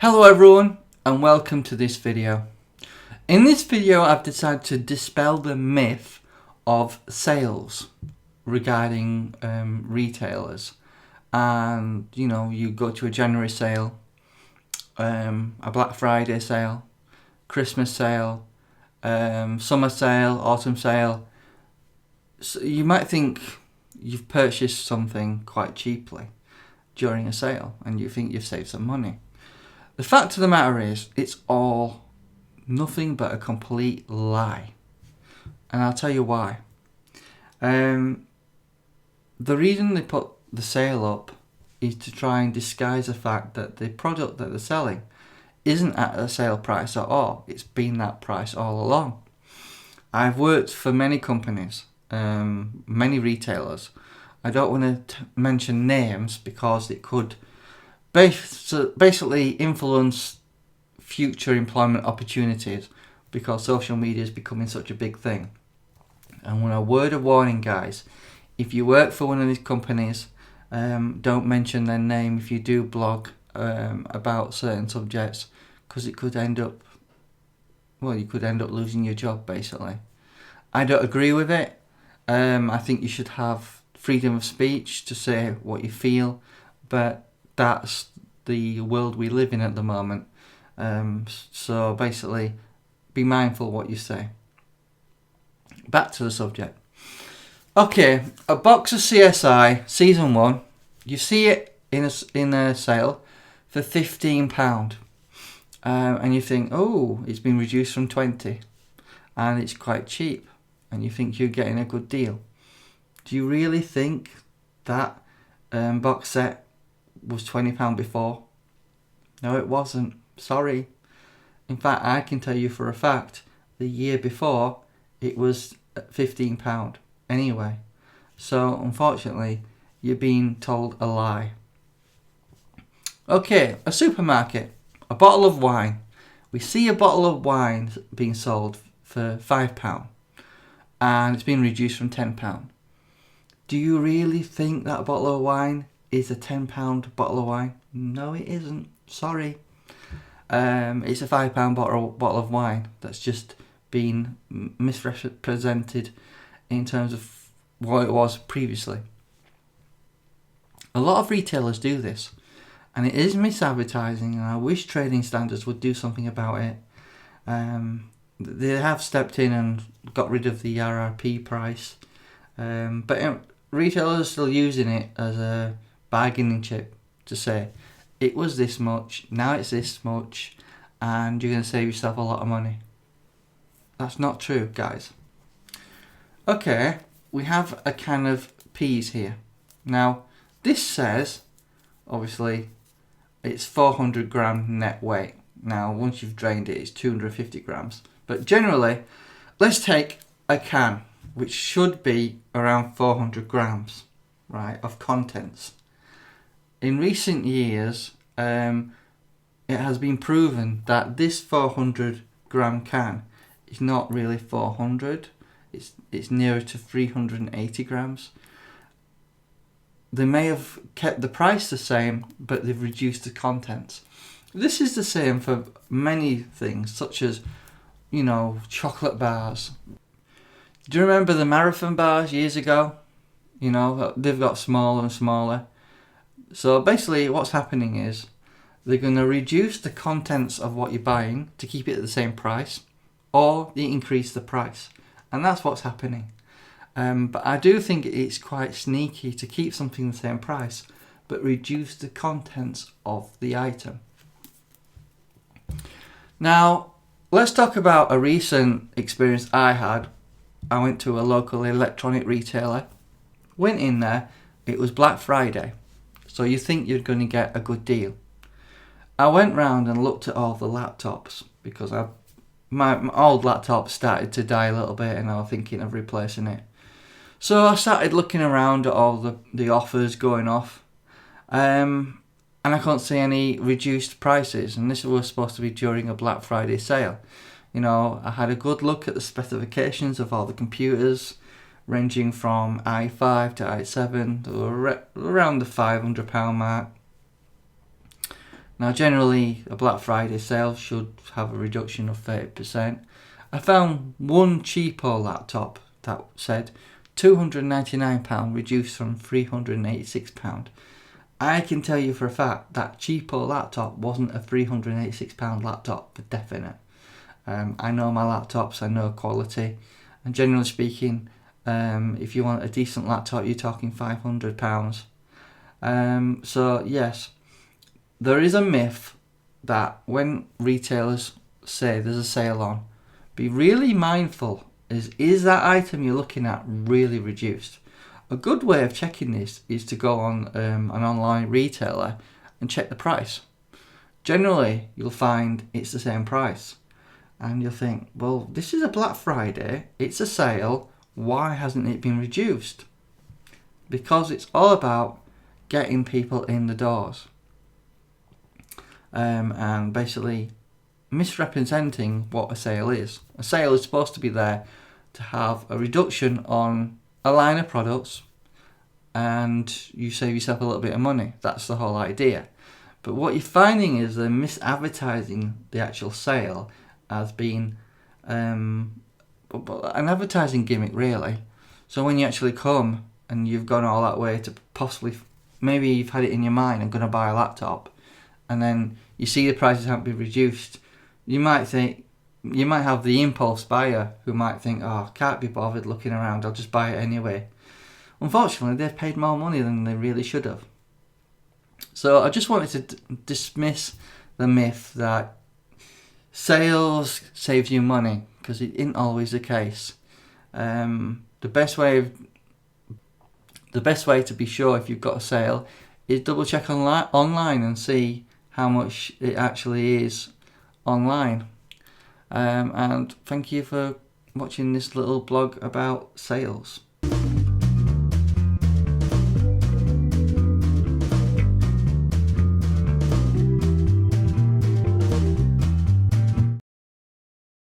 Hello everyone and welcome to this video. In this video I've decided to dispel the myth of sales regarding retailers. And you go to a January sale, a Black Friday sale, Christmas sale, summer sale, autumn sale. So you might think you've purchased something quite cheaply during a sale and you think you've saved some money. The fact of the matter is, it's all nothing but a complete lie. And I'll tell you why. The reason they put the sale up is to try and disguise the fact that the product that they're selling isn't at a sale price at all. It's been that price all along. I've worked for many companies, many retailers. I don't want to mention names because it could basically influence future employment opportunities, because social media is becoming such a big thing. And a word of warning, guys, if you work for one of these companies, don't mention their name if you do blog about certain subjects, because it could end up, you could end up losing your job basically. I don't agree with it. I think you should have freedom of speech to say what you feel, but that's the world we live in at the moment. So basically, be mindful what you say. Back to the subject. Okay, a box of CSI Season 1, you see it in a sale for £15. And you think, oh, it's been reduced from 20 and it's quite cheap, and you think you're getting a good deal. Do you really think that box set was £20 before? No, it wasn't. Sorry. In fact, I can tell you for a fact, the year before it was £15 anyway. So unfortunately, you're being told a lie. Okay, a supermarket, a bottle of wine. We see a bottle of wine being sold for £5 and it's been reduced from £10. Do you really think that bottle of wine is a £10 bottle of wine? No, it isn't. Sorry. It's a £5 bottle of wine that's just been misrepresented in terms of what it was previously. A lot of retailers do this, and it is misadvertising, and I wish trading standards would do something about it. They have stepped in and got rid of the RRP price, but retailers are still using it as a bargaining chip to say it was this much, now it's this much, and you're going to save yourself a lot of money. That's not true, guys. Okay, we have a can of peas here. Now, this says, obviously, it's 400 gram net weight. Now, once you've drained it, it's 250 grams. But generally, let's take a can, which should be around 400 grams, right, of contents. In recent years, it has been proven that this 400 gram can is not really 400. It's nearer to 380 grams. They may have kept the price the same, but they've reduced the contents. This is the same for many things, such as, chocolate bars. Do you remember the marathon bars years ago? They've got smaller and smaller. So basically what's happening is they're going to reduce the contents of what you're buying to keep it at the same price, or they increase the price. And that's what's happening. But I do think it's quite sneaky to keep something the same price, but reduce the contents of the item. Now, let's talk about a recent experience I had. I went to a local electronic retailer, went in there, it was Black Friday. So you think you're going to get a good deal. I went round and looked at all the laptops because my old laptop started to die a little bit and I was thinking of replacing it. So I started looking around at all the offers going off, and I couldn't see any reduced prices, and this was supposed to be during a Black Friday sale. I had a good look at the specifications of all the computers, ranging from i5 to i7, to around the £500 mark. Now generally a Black Friday sale should have a reduction of 30%. I found one cheapo laptop that said £299 reduced from £386. I can tell you for a fact that cheapo laptop wasn't a £386 laptop for definite. I know my laptops, I know quality, and generally speaking, if you want a decent laptop, you're talking £500. So yes, there is a myth that when retailers say there's a sale on, be really mindful, is that item you're looking at really reduced? A good way of checking this is to go on an online retailer and check the price. Generally, you'll find it's the same price. And you'll think, well, this is a Black Friday, it's a sale, why hasn't it been reduced? Because it's all about getting people in the doors. And basically misrepresenting what a sale is. A sale is supposed to be there to have a reduction on a line of products and you save yourself a little bit of money. That's the whole idea. But what you're finding is they're misadvertising the actual sale as being an advertising gimmick, really. So when you actually come and you've gone all that way to possibly, maybe you've had it in your mind, I'm going to buy a laptop, and then you see the prices haven't been reduced, you might have the impulse buyer who might think, oh, can't be bothered looking around, I'll just buy it anyway. Unfortunately, they've paid more money than they really should have. So I just wanted to dismiss the myth that sales saves you money, because it isn't always the case. The best way to be sure if you've got a sale is double check online and see how much it actually is online. And thank you for watching this little blog about sales.